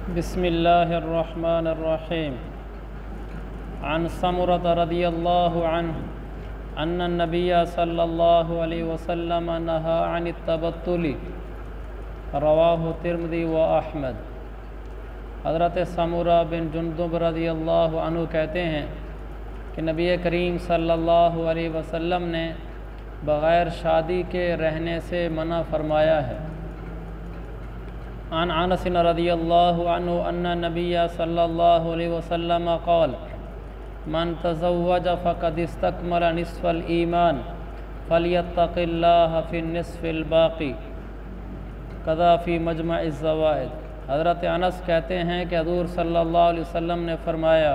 बिस्मिल्लाहिर्रहमानिर्रहीम। अन समुरत रदियल्लाहु अन्हु अन्न नबिय्य सल्लल्लाहु अलैहि वसल्लम नहा अनित तबत्तुली रवाहु तिर्मिज़ी व अहमद। हज़रत समुरा बिन जुंदुब रदियल्लाहु अन्हु कहते हैं कि नबी करीम सल्लल्लाहु अलैहि वसल्लम ने बग़ैर शादी के रहने से मना फरमाया है। अन अनस रदियल्लाहु अन्हु अन्न नबिय्य सल्लल्लाहु अलैहि वसल्लम क़ाल मन तज़व्वज फ़क़द इस्तकमल निस्फ़ल ईमान फ़लियत्तक़िल्लाह फ़िन निस्फ़िल बाक़ी कज़ा फ़ी मजमइज़ ज़वाइद। हज़रत अनस कहते हैं कि हुज़ूर सल्लल्लाहु अलैहि वसल्लम ने फरमाया,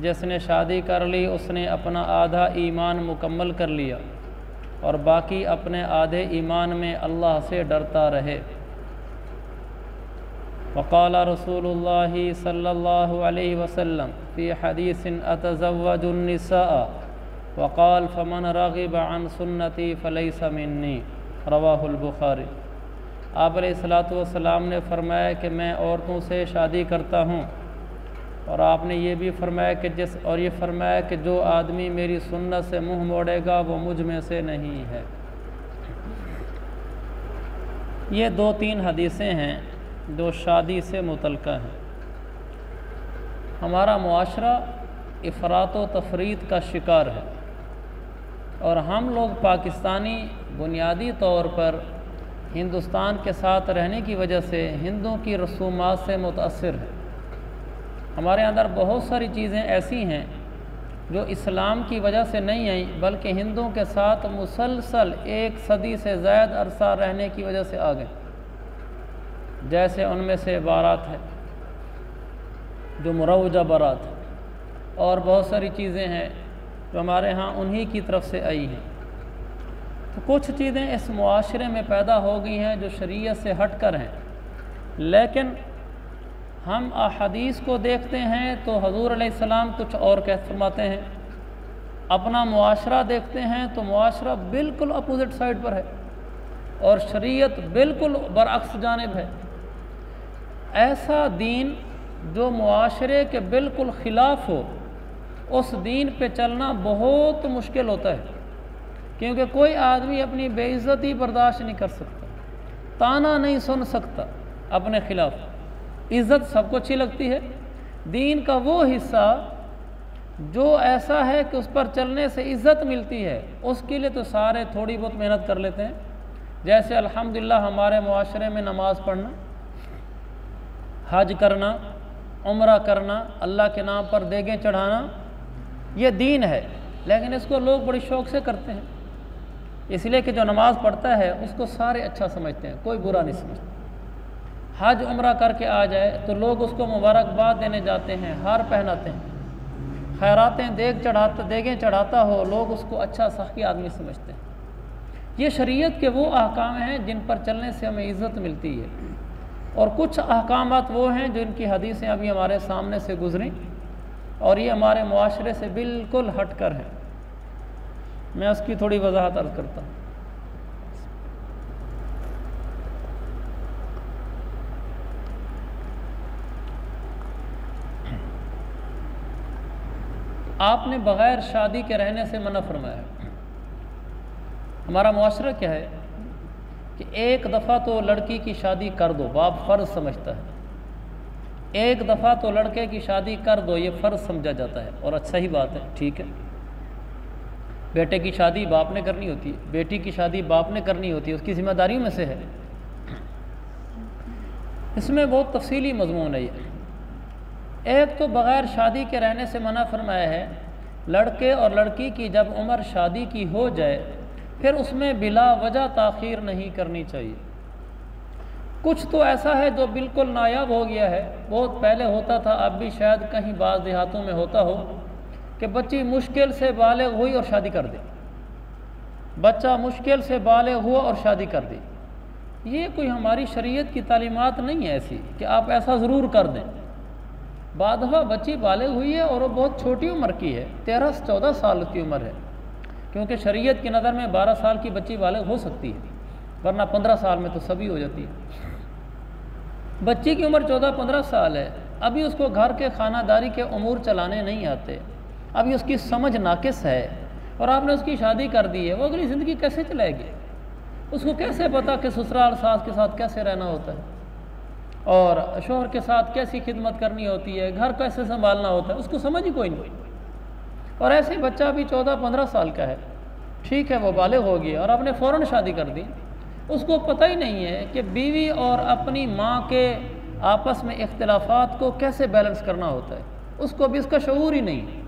जिसने शादी कर ली उसने अपना आधा ईमान मुकम्मल कर लिया और बाकी अपने आधे ईमान में अल्लाह से डरता रहे। वक़ाल रसूलुल्लाहि सल्लल्लाहु अलैहि वसल्लम फ़ी हदीसिन अतज़व्वजुन निसाअ वक़ाल फ़मन रग़िब अन सुन्नती फ़लैसा मिन्नी रवाहुल बुख़ारी। आप अलैहिस्सलातु वस्सलाम ने फरमाया कि मैं औरतों से शादी करता हूँ, और आपने ये भी फरमाया कि ये फरमाया कि जो आदमी मेरी सुन्नत से मुँह मोड़ेगा वो मुझ में से नहीं है। ये 2-3 हदीसें हैं जो शादी से मुतल्लिक़ हैं। हमारा मुआशरा इफ़रात व तफरीत का शिकार है और हम लोग पाकिस्तानी बुनियादी तौर पर हिंदुस्तान के साथ रहने की वजह से हिंदुओं की रसूमात से मुतासिर है। हमारे अंदर बहुत सारी चीज़ें ऐसी हैं जो इस्लाम की वजह से नहीं आई, बल्कि हिंदुओं के साथ मुसलसल 1 सदी से ज़्यादा अरसा रहने की वजह से आ गए। जैसे उनमें से बारात है जो मुरवजा बारात है, और बहुत सारी चीज़ें हैं जो हमारे यहाँ उन्हीं की तरफ से आई हैं। तो कुछ चीज़ें इस मुआशरे में पैदा हो गई हैं जो शरीयत से हट कर हैं, लेकिन हम अहादीस को देखते हैं तो हुज़ूर अलैहिस्सलाम कुछ और कह फरमाते हैं। अपना मुआशरा देखते हैं तो मुआशरा बिल्कुल अपोजिट साइड पर है और शरीयत बिल्कुल बरअक्स जानिब है। ऐसा दीन जो मुआशरे के बिल्कुल ख़िलाफ़ हो, उस दीन पे चलना बहुत मुश्किल होता है, क्योंकि कोई आदमी अपनी बेइज्जती बर्दाश्त नहीं कर सकता, ताना नहीं सुन सकता अपने ख़िलाफ़। इज़्ज़त सबको अच्छी लगती है। दीन का वो हिस्सा जो ऐसा है कि उस पर चलने से इज़्ज़त मिलती है, उसके लिए तो सारे थोड़ी बहुत मेहनत कर लेते हैं। जैसे अल्हम्दुलिल्लाह हमारे मुआशरे में नमाज़ पढ़ना, हज करना, उम्रा करना, अल्लाह के नाम पर देगें चढ़ाना, ये दीन है, लेकिन इसको लोग बड़ी शौक़ से करते हैं। इसलिए कि जो नमाज़ पढ़ता है उसको सारे अच्छा समझते हैं, कोई बुरा नहीं समझता। हज उम्रा करके आ जाए तो लोग उसको मुबारकबाद देने जाते हैं, हार पहनाते हैं, खैरातें देगें चढ़ाता हो, लोग उसको अच्छा सही आदमी समझते हैं। ये शरीयत के वो अहकाम हैं जिन पर चलने से हमें इज़्ज़त मिलती है, और कुछ अहकामात वो हैं जिनकी हदीसें अभी हमारे सामने से गुजरी और ये हमारे मुआशरे से बिल्कुल हट कर हैं। मैं उसकी थोड़ी वजाहत अर्ज़ करता हूँ। आपने बग़ैर शादी के रहने से मना फरमाया है। हमारा मुआशरा क्या है कि एक दफ़ा तो लड़की की शादी कर दो, बाप फ़र्ज़ समझता है। एक दफ़ा तो लड़के की शादी कर दो, ये फ़र्ज़ समझा जाता है, और अच्छा ही बात है, ठीक है। बेटे की शादी बाप ने करनी होती है, बेटी की शादी बाप ने करनी होती है, उसकी ज़िम्मेदारियों में से है। इसमें बहुत तफसीली मज़मून है ये। एक तो बग़ैर शादी के रहने से मना फरमाया है। लड़के और लड़की की जब उम्र शादी की हो जाए फिर उसमें बिला वजह ताख़ीर नहीं करनी चाहिए। कुछ तो ऐसा है जो बिल्कुल नायाब हो गया है, बहुत पहले होता था, अब भी शायद कहीं बाज़ देहातों में होता हो कि बच्ची मुश्किल से बालिग़ हुई और शादी कर दी, बच्चा मुश्किल से बालिग़ हुआ और शादी कर दी। ये कोई हमारी शरीयत की तालीमात नहीं है ऐसी कि आप ऐसा ज़रूर कर दें। बाद दफ़ा बच्ची बालिग़ हुई है और वो बहुत छोटी उम्र की है, 13-14 साल की उम्र है, क्योंकि शरीयत की नज़र में 12 साल की बच्ची बालिग़ हो सकती है, वरना 15 साल में तो सभी हो जाती है। बच्ची की उम्र 14-15 साल है, अभी उसको घर के खानादारी के उमूर चलाने नहीं आते, अभी उसकी समझ नाकिस है और आपने उसकी शादी कर दी है, वो अगली ज़िंदगी कैसे चलाएगी? उसको कैसे पता कि ससुराल सास के साथ कैसे रहना होता है और शोहर के साथ कैसी खिदमत करनी होती है, घर कैसे संभालना होता है, उसको समझ ही कोई नहीं। और ऐसे बच्चा अभी 14-15 साल का है, ठीक है वो बालिग हो गया और आपने फ़ौरन शादी कर दी, उसको पता ही नहीं है कि बीवी और अपनी माँ के आपस में इख्तिलाफ़ात को कैसे बैलेंस करना होता है, उसको भी इसका शऊर ही नहीं।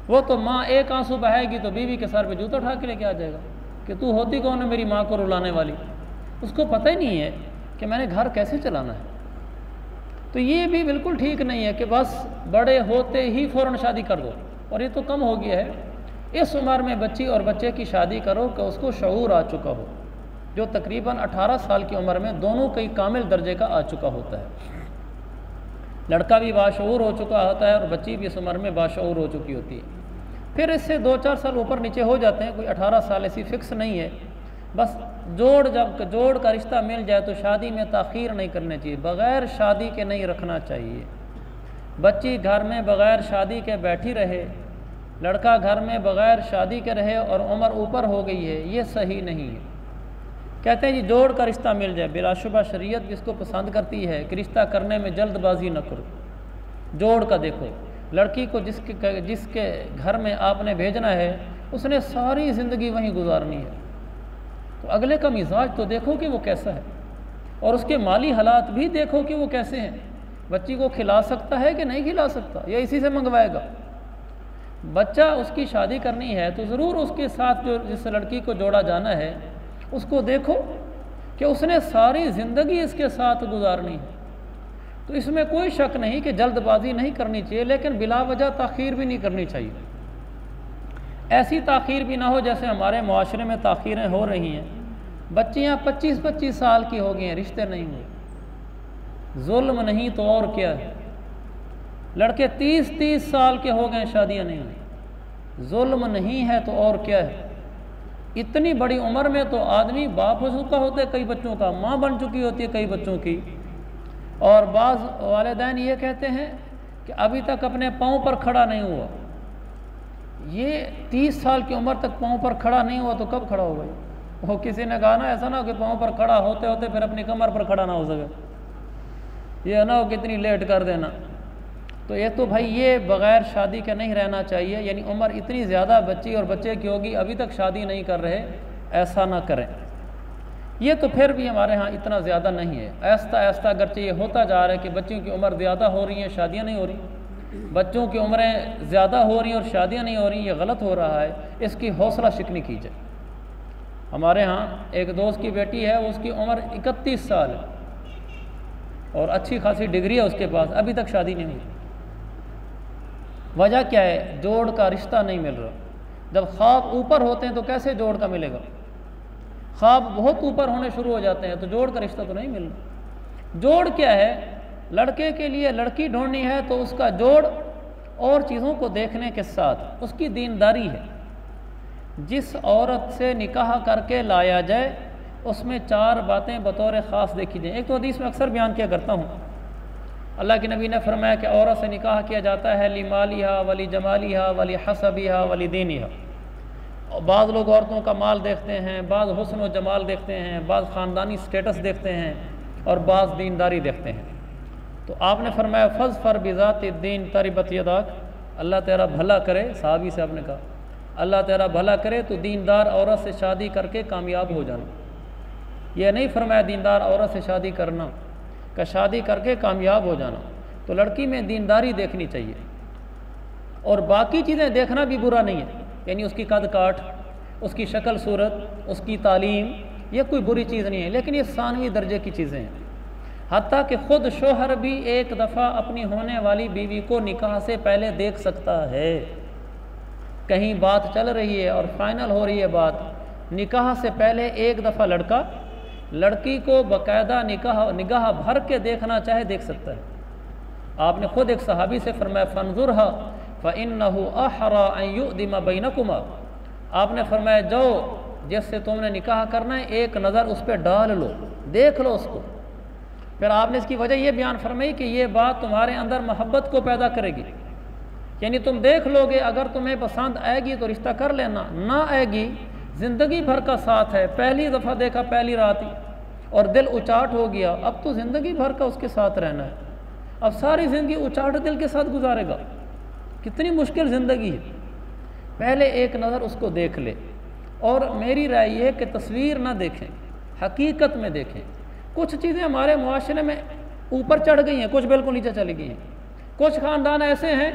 वो तो माँ एक आंसू बहाएगी तो बीवी के सर पे जूता उठा के लेके आ जाएगा कि तू होती कौन है मेरी माँ को रुलाने वाली। उसको पता ही नहीं है कि मैंने घर कैसे चलाना है। तो ये भी बिल्कुल ठीक नहीं है कि बस बड़े होते ही फ़ौरन शादी कर दो, और ये तो कम हो गया है। इस उम्र में बच्ची और बच्चे की शादी करो कि उसको शऊर आ चुका हो, जो तकरीबन 18 साल की उम्र में दोनों कई कामिल दर्जे का आ चुका होता है। लड़का भी बाशऊर हो चुका होता है और बच्ची भी इस उम्र में बाशऊर हो चुकी होती है। फिर इससे 2-4 साल ऊपर नीचे हो जाते हैं, कोई 18 साल ऐसी फ़िक्स नहीं है। बस जब जोड़ का रिश्ता मिल जाए तो शादी में ताख़ीर नहीं करनी चाहिए, बग़ैर शादी के नहीं रखना चाहिए। बच्ची घर में बग़ैर शादी के बैठी रहे, लड़का घर में बग़ैर शादी के रहे और उम्र ऊपर हो गई है, ये सही नहीं है। कहते हैं जी जोड़ का रिश्ता मिल जाए, बिलाशुबा शरीयत भी इसको पसंद करती है कि रिश्ता करने में जल्दबाजी न करो। जोड़ का देखो, लड़की को जिसके घर में आपने भेजना है उसने सारी ज़िंदगी वहीं गुजारनी है, तो अगले का मिजाज तो देखो कि वो कैसा है और उसके माली हालात भी देखो कि वो कैसे हैं। बच्ची को खिला सकता है कि नहीं खिला सकता, या इसी से मंगवाएगा। बच्चा उसकी शादी करनी है तो ज़रूर उसके साथ जो जिस लड़की को जोड़ा जाना है उसको देखो कि उसने सारी ज़िंदगी इसके साथ गुजारनी है। तो इसमें कोई शक नहीं कि जल्दबाजी नहीं करनी चाहिए, लेकिन बिला वजह ताख़ीर भी नहीं करनी चाहिए। ऐसी ताख़ीर भी ना हो जैसे हमारे मुआशरे में ताख़ीरें हो रही हैं। बच्चियाँ 25-25 साल की हो गई हैं, रिश्ते नहीं हुए। जुल्म नहीं तो और क्या है। लड़के 30-30 साल के हो गए, शादियाँ नहीं हुई। जुल्म नहीं है तो और क्या है। इतनी बड़ी उम्र में तो आदमी बाप हो चुका होता है, कई बच्चों का माँ बन चुकी होती है कई बच्चों की। और बाज़ वालिदैन ये कहते हैं कि अभी तक अपने पाँव पर खड़ा नहीं हुआ। ये 30 साल की उम्र तक पाँव पर खड़ा नहीं हुआ तो कब खड़ा होगा? वो किसी ने कहा ना, ऐसा ना हो कि पाँव पर खड़ा होते होते फिर अपनी कमर पर खड़ा ना हो सके, ये ना हो कितनी लेट कर देना। तो ये तो भाई ये बग़ैर शादी के नहीं रहना चाहिए। यानी उम्र इतनी ज़्यादा बच्ची और बच्चे की होगी अभी तक शादी नहीं कर रहे, ऐसा ना करें। ये तो फिर भी हमारे यहाँ इतना ज़्यादा नहीं है। आहिस्ता आहिस्ता अगरचे ये होता जा रहा है कि बच्चियों की उम्र ज़्यादा हो रही है, शादियाँ नहीं हो रही। बच्चों की उम्रें ज़्यादा हो रही हैं और शादियाँ नहीं हो रही, ये गलत हो रहा है। इसकी हौसला शिकनी की जाए। हमारे यहाँ एक दोस्त की बेटी है, उसकी उम्र 31 साल है और अच्छी खासी डिग्री है उसके पास, अभी तक शादी नहीं हुई। वजह क्या है? जोड़ का रिश्ता नहीं मिल रहा। जब ख्वाब ऊपर होते हैं तो कैसे जोड़ का मिलेगा? ख्वाब बहुत ऊपर होने शुरू हो जाते हैं तो जोड़ का रिश्ता तो नहीं मिल रहा। जोड़ क्या है? लड़के के लिए लड़की ढूंढनी है तो उसका जोड़ और चीज़ों को देखने के साथ उसकी दीनदारी है। जिस औरत से निकाह करके लाया जाए उसमें 4 बातें बतौर ख़ास देखी जाए। एक तो हदीस में अक्सर बयान किया करता हूँ, अल्लाह के नबी ने फरमाया कि औरत से निकाह किया जाता है ली मालिहा वली जमालिहा वली हसबिहा वली दीनिहा। बाज़ लोग औरतों का माल देखते हैं, बाज़ हुस्न व जमाल देखते हैं, बाज़ ख़ानदानी स्टेटस देखते हैं और बाज़ दीनदारी देखते हैं। तो आपने फरमाया फ़ज़ फ़र बिज़ाति दीन तरिबत यदाक, अल्लाह तेरा भला करे। साहबी से आपने कहा अल्लाह तेरा भला करे तो दीनदार औरत से शादी करके कामयाब हो जाना। यह नहीं फरमाया दीनदार औरत से शादी करना का शादी करके कामयाब हो जाना। तो लड़की में दीनदारी देखनी चाहिए और बाकी चीज़ें देखना भी बुरा नहीं है। यानी उसकी कद काठ, उसकी शक्ल सूरत, उसकी तालीम, ये कोई बुरी चीज़ नहीं है, लेकिन ये सानवी दर्जे की चीज़ें हैं। हत्ता कि ख़ुद शोहर भी एक दफ़ा अपनी होने वाली बीवी को निकाह से पहले देख सकता है। कहीं बात चल रही है और फाइनल हो रही है बात, निकाह से पहले एक दफ़ा लड़का लड़की को बाकायदा निगाह भर के देखना चाहे देख सकता है। आपने ख़ुद एक सहाबी से फरमाया फ़नज़ुरहा फ़इन्नहु अहरा अन युदिमा बैनकुमा। आपने फरमाया जाओ जिससे तुमने निकाह करना है एक नज़र उस पर डाल लो, देख लो उसको, फिर आपने इसकी वजह ये बयान फरमाई कि ये बात तुम्हारे अंदर मोहब्बत को पैदा करेगी, यानी तुम देख लोगे, अगर तुम्हें पसंद आएगी तो रिश्ता कर लेना, ना आएगी ज़िंदगी भर का साथ है, पहली दफ़ा देखा पहली रात ही और दिल उचाट हो गया, अब तो ज़िंदगी भर का उसके साथ रहना है, अब सारी ज़िंदगी उचाट दिल के साथ गुजारेगा, कितनी मुश्किल ज़िंदगी है। पहले एक नज़र उसको देख ले। और मेरी राय ये है कि तस्वीर ना देखें, हकीकत में देखें। कुछ चीज़ें हमारे मुआशरे में ऊपर चढ़ गई हैं, कुछ बिल्कुल नीचे चली गई हैं। कुछ ख़ानदान ऐसे हैं,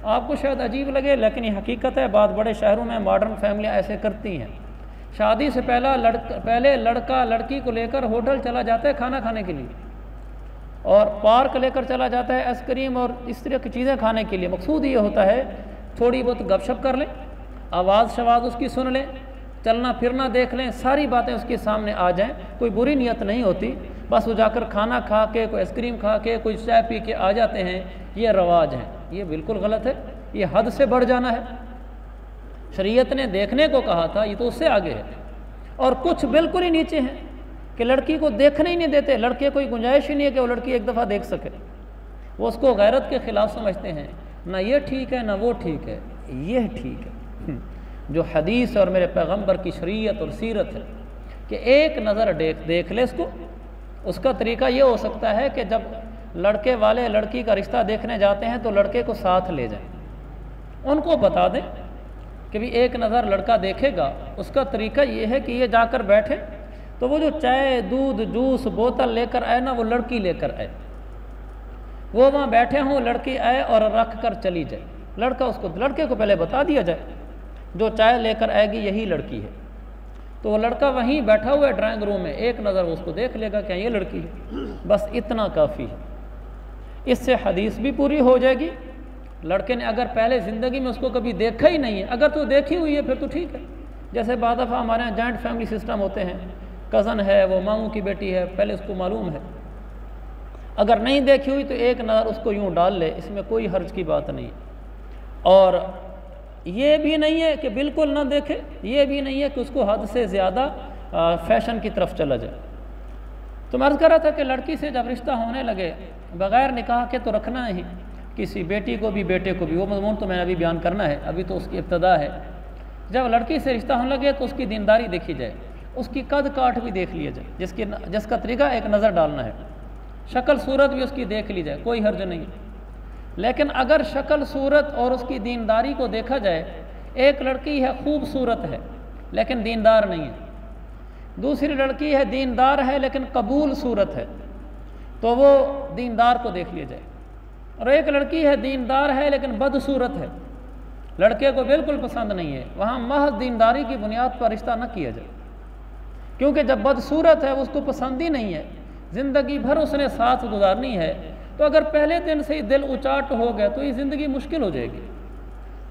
आपको शायद अजीब लगे लेकिन ये हकीकत है, बात बड़े शहरों में मॉडर्न फैमिलियाँ ऐसे करती हैं। शादी से पहले लड़का लड़की को लेकर होटल चला जाता है खाना खाने के लिए, और पार्क लेकर चला जाता है आइसक्रीम और इस तरह की चीज़ें खाने के लिए। मकसूद ये होता है थोड़ी बहुत गपशप कर लें, आवाज़ शवाज़ उसकी सुन लें, चलना फिरना देख लें, सारी बातें उसके सामने आ जाएं, कोई बुरी नीयत नहीं होती। बस वो जाकर खाना खा के, कोई आइसक्रीम खा के, कोई चाय पी के आ जाते हैं, ये रवाज है, ये बिल्कुल गलत है, ये हद से बढ़ जाना है। शरीयत ने देखने को कहा था, ये तो उससे आगे है। और कुछ बिल्कुल ही नीचे हैं कि लड़की को देखने ही नहीं देते, लड़के कोई गुंजाइश ही नहीं है कि वो लड़की एक दफ़ा देख सके, वो उसको गैरत के ख़िलाफ़ समझते हैं। ना ये ठीक है ना वो ठीक है, ये ठीक है। जो हदीस और मेरे पैगंबर की शरीयत और सीरत है कि एक नज़र देख ले इसको। उसका तरीका ये हो सकता है कि जब लड़के वाले लड़की का रिश्ता देखने जाते हैं तो लड़के को साथ ले जाएं, उनको बता दें कि भी एक नज़र लड़का देखेगा। उसका तरीका ये है कि ये जाकर बैठे तो वो जो चाय दूध जूस बोतल लेकर आए ना, वो लड़की लेकर आए, वो वहाँ बैठे हों, लड़की आए और रख कर चली जाए। लड़के को पहले बता दिया जाए जो चाय लेकर आएगी यही लड़की है, तो वो लड़का वहीं बैठा हुआ है ड्राइंग रूम में, एक नज़र उसको देख लेगा क्या ये लड़की है, बस इतना काफ़ी है। इससे हदीस भी पूरी हो जाएगी। लड़के ने अगर पहले ज़िंदगी में उसको कभी देखा ही नहीं है, अगर तो देखी हुई है फिर तो ठीक है। जैसे बाद दफ़ा हमारे यहाँ जॉइंट फैमिली सिस्टम होते हैं, कज़न है, वो मामू की बेटी है, पहले उसको मालूम है। अगर नहीं देखी हुई तो एक नज़र उसको यूँ डाल ले, इसमें कोई हर्ज की बात नहीं। और ये भी नहीं है कि बिल्कुल ना देखे, ये भी नहीं है कि उसको हद से ज़्यादा फैशन की तरफ चला जाए। तो मैं अर्ज़ कर रहा था कि लड़की से जब रिश्ता होने लगे बग़ैर निकाह के तो रखना नहीं, किसी बेटी को भी बेटे को भी, वो मज़मून तो मैंने अभी बयान करना है, अभी तो उसकी इब्तदा है। जब लड़की से रिश्ता होने लगे तो उसकी दीनदारी देखी जाए, उसकी कद काठ भी देख लिया जाए, जिसका तरीका एक नज़र डालना है, शक्ल सूरत भी उसकी देख ली जाए, कोई हर्ज नहीं। लेकिन अगर शक्ल सूरत और उसकी दीनदारी को देखा जाए, एक लड़की है खूबसूरत है लेकिन दीनदार नहीं है, दूसरी लड़की है दीनदार है लेकिन कबूल सूरत है, तो वो दीनदार को देख लिया जाए। और एक लड़की है दीनदार है लेकिन बदसूरत है, लड़के को बिल्कुल पसंद नहीं है, वहाँ महज दीनदारी की बुनियाद पर रिश्ता न किया जाए, क्योंकि जब बदसूरत है उसको पसंद ही नहीं है, ज़िंदगी भर उसने साथ गुजारनी है, तो अगर पहले दिन से ही दिल उचाट हो गया तो ये ज़िंदगी मुश्किल हो जाएगी।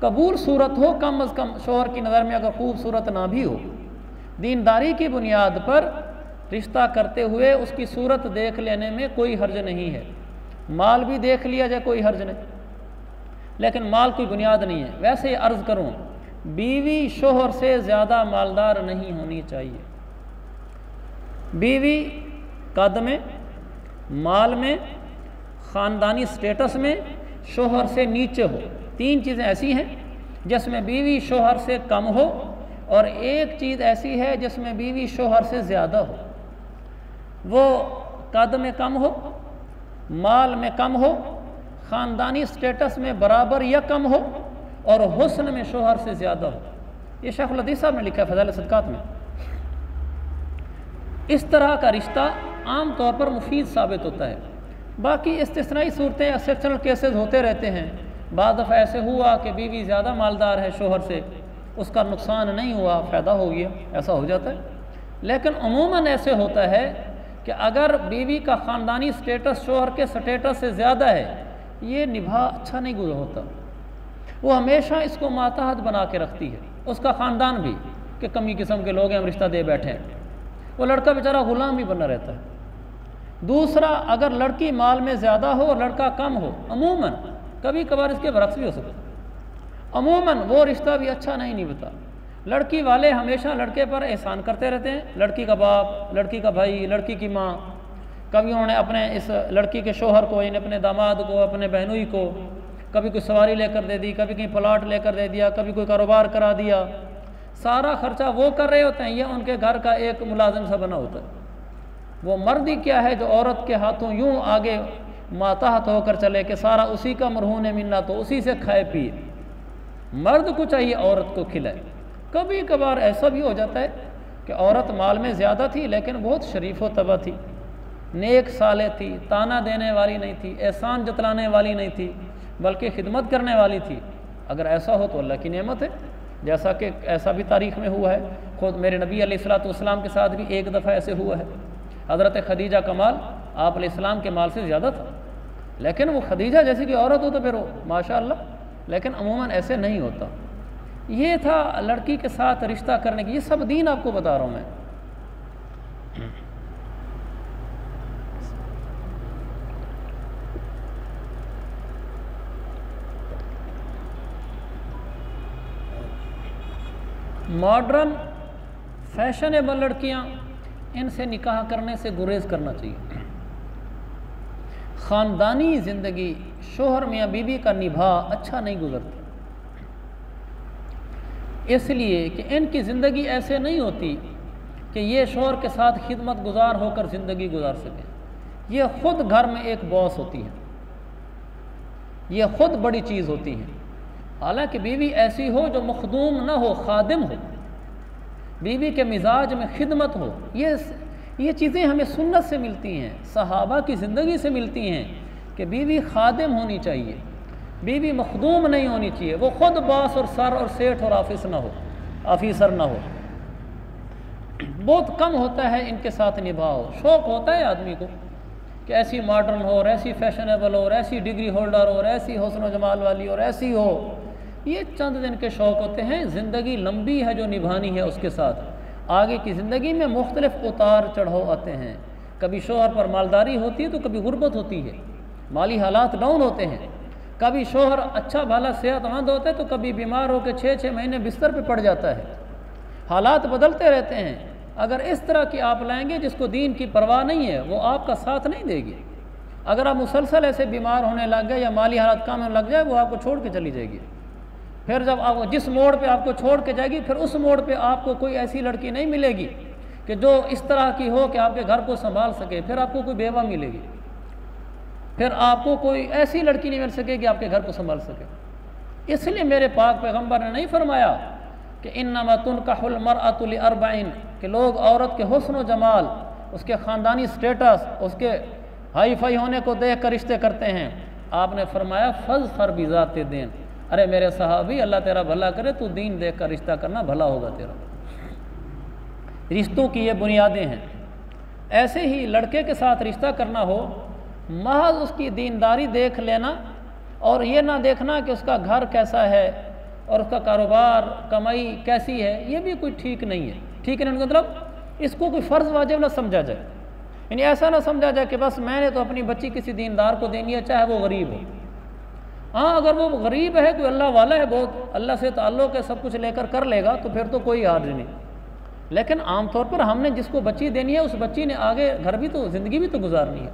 कबूल सूरत हो, कम अज़ कम शौहर की नज़र में अगर खूबसूरत ना भी हो, दीनदारी की बुनियाद पर रिश्ता करते हुए उसकी सूरत देख लेने में कोई हर्ज नहीं है। माल भी देख लिया जाए कोई हर्ज नहीं, लेकिन माल कोई बुनियाद नहीं है। वैसे अर्ज़ करूँ, बीवी शौहर से ज़्यादा मालदार नहीं होनी चाहिए। बीवी कद में, माल में, ख़ानदानी स्टेटस में शौहर से नीचे हो। तीन चीज़ें ऐसी हैं जिसमें बीवी शौहर से कम हो, और एक चीज़ ऐसी है जिसमें बीवी शौहर से ज़्यादा हो। वो कद में कम हो, माल में कम हो, ख़ानदानी स्टेटस में बराबर या कम हो, और हुस्न में शौहर से ज़्यादा हो। ये शेख लतीफ़ साहब ने लिखा है फ़ज़ाइल सदक़ात में। इस तरह का रिश्ता आम तौर पर मुफीद साबित होता है। बाकी इस्तिस्नाई सूरतें, एक्सेप्शनल केसेस होते रहते हैं। बाद दफ़ा ऐसे हुआ कि बीवी ज़्यादा मालदार है शौहर से, उसका नुकसान नहीं हुआ, फ़ायदा हो गया, ऐसा हो जाता है। लेकिन अमूमन ऐसे होता है कि अगर बीवी का ख़ानदानी स्टेटस शौहर के स्टेटस से ज़्यादा है, ये निभा अच्छा नहीं गुजर होता। वो हमेशा इसको मातहत बना के रखती है, उसका ख़ानदान भी, कि कमी किस्म के लोग हैं, हम रिश्ता दे बैठे हैं। वो लड़का बेचारा ग़ुलाम भी बना रहता है। दूसरा, अगर लड़की माल में ज़्यादा हो और लड़का कम हो, अमूमन, कभी कभार इसके बरक्स भी हो सकता है, अमूमन वो रिश्ता भी अच्छा नहीं निभता। लड़की वाले हमेशा लड़के पर एहसान करते रहते हैं, लड़की का बाप, लड़की का भाई, लड़की की माँ, कभी उन्होंने अपने इस लड़की के शोहर को, यानी अपने दामाद को, अपने बहनोई को कभी कोई सवारी लेकर दे दी, कभी कहीं प्लाट लेकर दे दिया, कभी कोई कारोबार करा दिया। सारा खर्चा वो कर रहे होते हैं, ये उनके घर का एक मुलाजिम सा बना होता है। वो मर्द ही क्या है जो औरत के हाथों यूं आगे मातहत होकर चले कि सारा उसी का मरहून मिन्ना, तो उसी से खाए पिए। मर्द को चाहिए औरत को खिलाए। कभी कभार ऐसा भी हो जाता है कि औरत माल में ज़्यादा थी लेकिन बहुत शरीफ व तबा थी, नेक साले थी, ताना देने वाली नहीं थी, एहसान जतलाने वाली नहीं थी, बल्कि खिदमत करने वाली थी। अगर ऐसा हो तो अल्लाह की नेमत है, जैसा कि ऐसा भी तारीख़ में हुआ है। खुद मेरे नबी अलैहिस्सलाम के साथ भी एक दफ़ा ऐसे हुआ है। हज़रत खदीजा का माल आप अलैहिस्सलाम के माल से ज़्यादा था, लेकिन वो खदीजा जैसी कि औरत हो तो फिर वो माशाअल्लाह, लेकिन अमूमन ऐसे नहीं होता। ये था लड़की के साथ रिश्ता करने की, ये सब दीन आपको बता रहा हूँ मैं। मॉडर्न फैशनेबल लड़कियां, इनसे निकाह करने से गुरेज करना चाहिए। ख़ानदानी ज़िंदगी शोहर मियाँ बीवी का निभा अच्छा नहीं गुजरती, इसलिए कि इनकी ज़िंदगी ऐसे नहीं होती कि ये शोहर के साथ खिदमत गुजार होकर ज़िंदगी गुजार सकें। ये ख़ुद घर में एक बॉस होती हैं, ये ख़ुद बड़ी चीज़ होती हैं। हालांकि बीवी ऐसी हो जो मखदूम ना हो, खादिम हो, बीवी के मिजाज में खिदमत हो। ये चीज़ें हमें सुन्नत से मिलती हैं, सहाबा की ज़िंदगी से मिलती हैं कि बीवी खादिम होनी चाहिए, बीवी मखदूम नहीं होनी चाहिए। वो ख़ुद बॉस और सर और सेठ और ऑफिसर ना हो। बहुत कम होता है इनके साथ निभाओ। शौक़ होता है आदमी को कि ऐसी मॉडर्न हो और ऐसी फैशनेबल हो और ऐसी डिग्री होल्डर हो और ऐसी हुस्न जमाल वाली और ऐसी हो। ये चंद दिन के शौक़ होते हैं। ज़िंदगी लंबी है जो निभानी है उसके साथ। आगे की ज़िंदगी में मुख्तलिफ उतार चढ़ाव आते हैं। कभी शोहर पर मालदारी होती है तो कभी गुर्बत होती है, माली हालात डाउन होते हैं। कभी शोहर अच्छा भला सेहतमंद होता है तो कभी बीमार होकर 6-6 महीने बिस्तर पे पड़ जाता है। हालात बदलते रहते हैं। अगर इस तरह की आप लाएंगे जिसको दीन की परवाह नहीं है, वो आपका साथ नहीं देगी। अगर आप मुसलसल ऐसे बीमार होने लग गए या माली हालात कम होने लग जाए, वो आपको छोड़ के चली जाएगी। फिर जब आप जिस मोड़ पे आपको छोड़ के जाएगी, फिर उस मोड़ पे आपको कोई ऐसी लड़की नहीं मिलेगी कि जो इस तरह की हो कि आपके घर को संभाल सके। फिर आपको कोई बेवा मिलेगी, फिर आपको कोई ऐसी लड़की नहीं मिल सकेगी आपके घर को संभाल सके। इसलिए मेरे पाक पैगम्बर ने नहीं फरमाया कि इन्नमा तुनकाहुल मरअतु लिअरबईन, कि लोग औरत के हुस्न व जमाल, उसके ख़ानदानी स्टेटस, उसके हाई फाई होने को देख कर रिश्ते करते हैं। आपने फरमाया फ़ज़फ़र बिज़ाति दीन। अरे मेरे सहाबी, अल्लाह तेरा भला करे, तू दीन देख कर रिश्ता करना, भला होगा तेरा। रिश्तों की ये बुनियादें हैं। ऐसे ही लड़के के साथ रिश्ता करना हो, महज उसकी दीनदारी देख लेना और ये ना देखना कि उसका घर कैसा है और उसका कारोबार कमाई कैसी है, ये भी कोई ठीक नहीं है। ठीक है ना, मतलब इसको कोई फ़र्ज़ वाजिब ना समझा जाए। यानी ऐसा ना समझा जाए कि बस मैंने तो अपनी बच्ची किसी दीनदार को देनी है, चाहे वो गरीब हो। हाँ, अगर वो गरीब है, कोई अल्लाह वाला है, बहुत अल्लाह से ताल्लुक़ है, सब कुछ लेकर कर लेगा, तो फिर तो कोई हर्ज नहीं। लेकिन आमतौर पर हमने जिसको बच्ची देनी है, उस बच्ची ने आगे घर भी तो, ज़िंदगी भी तो गुजारनी है।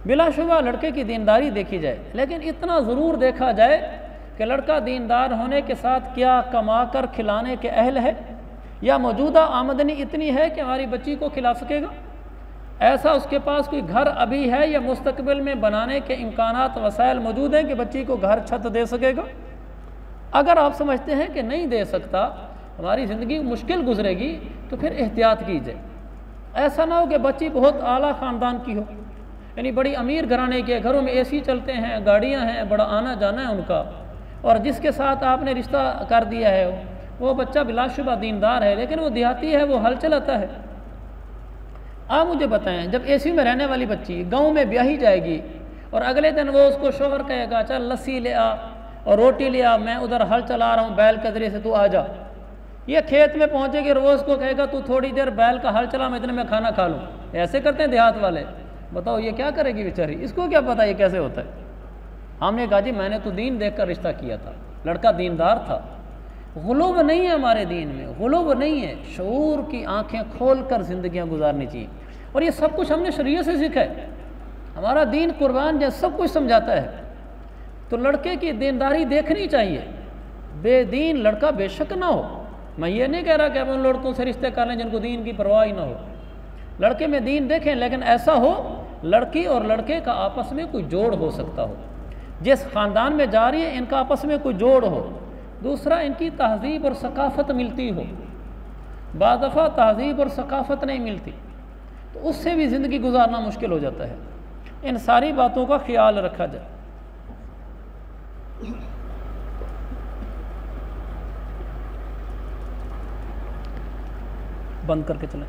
बिलाशुबा लड़के की दीनदारी देखी जाए, लेकिन इतना ज़रूर देखा जाए कि लड़का दीनदार होने के साथ क्या कमा कर खिलाने के अहल है, या मौजूदा आमदनी इतनी है कि हमारी बच्ची को खिला सकेगा। ऐसा उसके पास कोई घर अभी है या मुस्तकबिल में बनाने के इम्कानात वसाइल मौजूद हैं कि बच्ची को घर छत दे सकेगा। अगर आप समझते हैं कि नहीं दे सकता, हमारी ज़िंदगी मुश्किल गुजरेगी, तो फिर एहतियात कीजिए। ऐसा ना हो कि बच्ची बहुत आला ख़ानदान की हो, यानी बड़ी अमीर घराने के, घरों में एसी चलते हैं, गाड़ियां हैं, बड़ा आना जाना है उनका, और जिसके साथ आपने रिश्ता कर दिया है वो बच्चा बिलाशुबा दीनदार है, लेकिन वो देहाती है, वो हल चलाता है। आप मुझे बताएं, जब एसी में रहने वाली बच्ची गांव में ब्याही जाएगी और अगले दिन वो उसको शोहर कहेगा चल लस्सी ले आ और रोटी ले आ, मैं उधर हल चला रहा हूँ बैल के ज़रिए से, तू आ जा। ये खेत में पहुँचेगी, रोज़ को कहेगा तू थोड़ी देर बैल का हल चला, मैं इतने में खाना खा लूँ। ऐसे करते हैं देहात वाले। बताओ ये क्या करेगी बेचारी, इसको क्या पता ये कैसे होता है। हमने कहा जी मैंने तो दीन देख कर रिश्ता किया था, लड़का दीनदार था। गुलूब नहीं है हमारे दीन में, गुलूब नहीं है। शऊर की आंखें खोल कर ज़िंदगियाँ गुजारनी चाहिए। और ये सब कुछ हमने शरीयत से सीखा है। हमारा दीन कुर्बान जैसा सब कुछ समझाता है। तो लड़के की दीनदारी देखनी चाहिए। बेदीन लड़का बेशक ना हो, मैं ये नहीं कह रहा कि अब उन लड़कों से रिश्ते कर लें जिनको दीन की परवाह ही ना हो। लड़के में दीन देखें, लेकिन ऐसा हो लड़की और लड़के का आपस में कोई जोड़ हो सकता हो। जिस ख़ानदान में जा रही है इनका आपस में कोई जोड़ हो। दूसरा, इनकी तहज़ीब और सकाफ़त मिलती हो। बाद दफ़ा तहज़ीब और सकाफ़त नहीं मिलती तो उससे भी ज़िंदगी गुजारना मुश्किल हो जाता है। इन सारी बातों का ख्याल रखा जाए। बंद करके चलें।